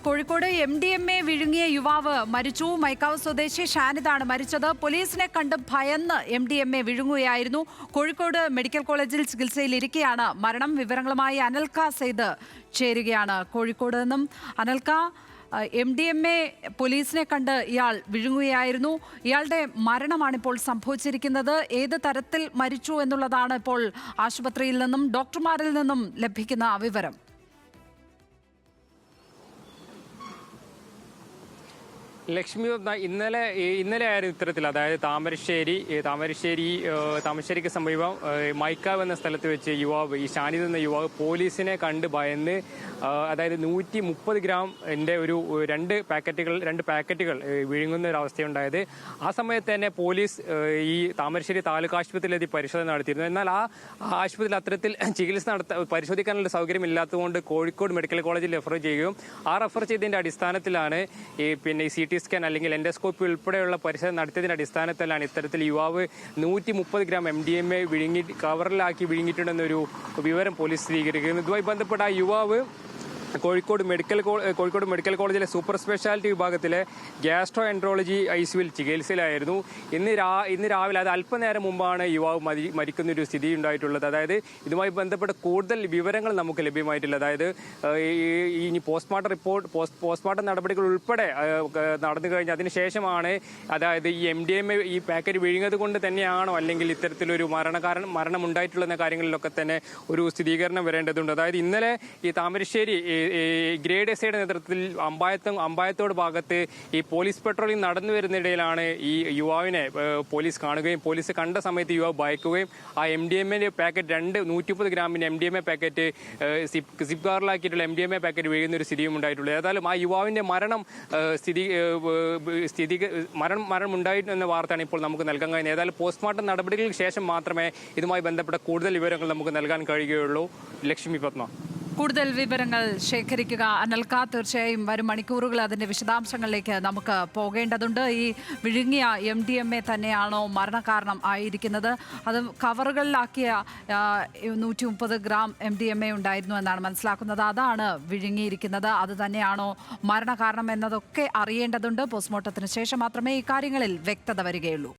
Kozhikode MDMA വിഴുങ്ങിയ യുവാവ് മരിച്ചു. മൈക്കാവ് സ്വദേശി ഷാനിദാണ് മരിച്ചത്. പോലീസിനെ കണ്ട് ഭയന്ന് MDMA വിഴുങ്ങുകയായിരുന്നു. കോഴിക്കോട് മെഡിക്കൽ കോളേജിൽ ചികിത്സയിലിരിക്കെയാണ് മരണം. വിവരങ്ങളുമായി അനൽക സെയ്ദ് ചേരുകയാണ് കോഴിക്കോട് നിന്നും. അനൽക, MDMA പോലീസിനെ കണ്ട് ഇയാൾ വിഴുങ്ങുകയായിരുന്നു. ഇയാളുടെ മരണമാണിപ്പോൾ സംഭവിച്ചിരിക്കുന്നത്. ഏത് തരത്തിൽ മരിച്ചു എന്നുള്ളതാണ് ഇപ്പോൾ ആശുപത്രിയിൽ നിന്നും ഡോക്ടർമാരിൽ നിന്നും ലഭിക്കുന്ന വിവരം. ലക്ഷ്മി, ഇന്നലെ ആയിരുന്നു ഇത്തരത്തിൽ, അതായത് താമരശ്ശേരിക്ക് സമീപം മൈക്കാവ് എന്ന സ്ഥലത്ത് വെച്ച് യുവാവ്, ഈ ഷാനിദ് എന്ന യുവാവ് പോലീസിനെ കണ്ട് ഭയന്ന്, അതായത് 130 ഗ്രാമിന്റെ രണ്ട് പാക്കറ്റുകൾ വിഴുങ്ങുന്ന ഒരു അവസ്ഥയുണ്ടായത്. ആ സമയത്ത് തന്നെ പോലീസ് ഈ താമരശ്ശേരി താലൂക്ക് ആശുപത്രിയിലെത്തി പരിശോധന നടത്തിയിരുന്നു. എന്നാൽ ആ ആശുപത്രിയിൽ അത്തരത്തിൽ ചികിത്സ പരിശോധിക്കാനുള്ള സൗകര്യമില്ലാത്തതുകൊണ്ട് കോഴിക്കോട് മെഡിക്കൽ കോളേജിൽ റെഫർ ചെയ്യുകയും ആ റെഫർ ചെയ്തതിന്റെ അടിസ്ഥാനത്തിലാണ് ഈ CT സ്കാൻ അല്ലെങ്കിൽ എൻഡോസ്കോപ്പി ഉൾപ്പെടെയുള്ള പരിശോധന നടത്തിയതിന്റെ അടിസ്ഥാനത്തിലാണ് ഇത്തരത്തിൽ യുവാവ് 130 ഗ്രാം MDMA കവറിലാക്കി വിഴുങ്ങിയിട്ടുണ്ടെന്നൊരു വിവരം പോലീസ് സ്ഥിരീകരിക്കുന്നു. ഇതുമായി ബന്ധപ്പെട്ട ആ യുവാവ് കോഴിക്കോട് മെഡിക്കൽ കോളേജിലെ സൂപ്പർ സ്പെഷ്യാലിറ്റി വിഭാഗത്തിലെ ഗ്യാസ്ട്രോ എൻട്രോളജി ICUവിൽ ചികിത്സയിലായിരുന്നു. ഇന്ന് രാവിലെ, അത് അല്പനേരം മുമ്പാണ് യുവാവ് മരിക്കുന്നൊരു സ്ഥിതി ഉണ്ടായിട്ടുള്ളത്. അതായത് ഇതുമായി ബന്ധപ്പെട്ട കൂടുതൽ വിവരങ്ങൾ നമുക്ക് ലഭ്യമായിട്ടില്ല. അതായത് ഇനി പോസ്റ്റ്മോർട്ടം നടപടികൾ ഉൾപ്പെടെ നടന്നു കഴിഞ്ഞ് അതിനുശേഷമാണ്, അതായത് ഈ MDMA ഈ പാക്കറ്റ് വിഴുങ്ങത് കൊണ്ട് തന്നെയാണോ അല്ലെങ്കിൽ ഇത്തരത്തിലൊരു മരണം ഉണ്ടായിട്ടുള്ള കാര്യങ്ങളിലൊക്കെ തന്നെ ഒരു സ്ഥിരീകരണം വരേണ്ടതുണ്ട്. അതായത് ഇന്നലെ ഈ താമരശ്ശേരി ഗ്രേഡ് SIയുടെ നേതൃത്വത്തിൽ അമ്പായത്തോട് ഭാഗത്ത് ഈ പോലീസ് പെട്രോളിംഗ് നടന്നു വരുന്നിടയിലാണ് ഈ യുവാവിനെ പോലീസ് കാണുകയും പോലീസ് കണ്ട സമയത്ത് യുവാവ് ഭയക്കുകയും ആ MDMA പാക്കറ്റ് 130 ഗ്രാമിന്റെ MDMA പാക്കറ്റ് സിപ്പ് കാറിലാക്കിയിട്ടുള്ള MDMA പാക്കറ്റ് വീഴുന്ന ഒരു സ്ഥിതിയും ഉണ്ടായിട്ടുള്ളത്. ഏതായാലും ആ യുവാവിന്റെ മരണം ഉണ്ടായിട്ടുള്ള വാർത്തയാണ് ഇപ്പോൾ നമുക്ക് നൽകാൻ കഴിയുന്നത്. ഏതായാലും പോസ്റ്റ്മോർട്ടം നടപടികൾക്ക് ശേഷം മാത്രമേ ഇതുമായി ബന്ധപ്പെട്ട കൂടുതൽ വിവരങ്ങൾ നമുക്ക് നൽകാൻ കഴിയുകയുള്ളൂ. ലക്ഷ്മി പത്മ, കൂടുതൽ വിവരങ്ങൾ ശേഖരിക്കുക അനൽക. തീർച്ചയായും വരും മണിക്കൂറുകൾ അതിൻ്റെ വിശദാംശങ്ങളിലേക്ക് നമുക്ക് പോകേണ്ടതുണ്ട്. ഈ വിഴുങ്ങിയ MDMA തന്നെയാണോ മരണകാരണം ആയിരിക്കുന്നത്? അത് കവറുകളിലാക്കിയ 130 ഗ്രാം MDMA ഉണ്ടായിരുന്നു എന്നാണ് മനസ്സിലാക്കുന്നത്. അതാണ് വിഴുങ്ങിയിരിക്കുന്നത്. അത് തന്നെയാണോ മരണകാരണം എന്നതൊക്കെ അറിയേണ്ടതുണ്ട്. പോസ്റ്റ്മോർട്ടത്തിന് ശേഷം മാത്രമേ ഇക്കാര്യങ്ങളിൽ വ്യക്തത വരികയുള്ളൂ.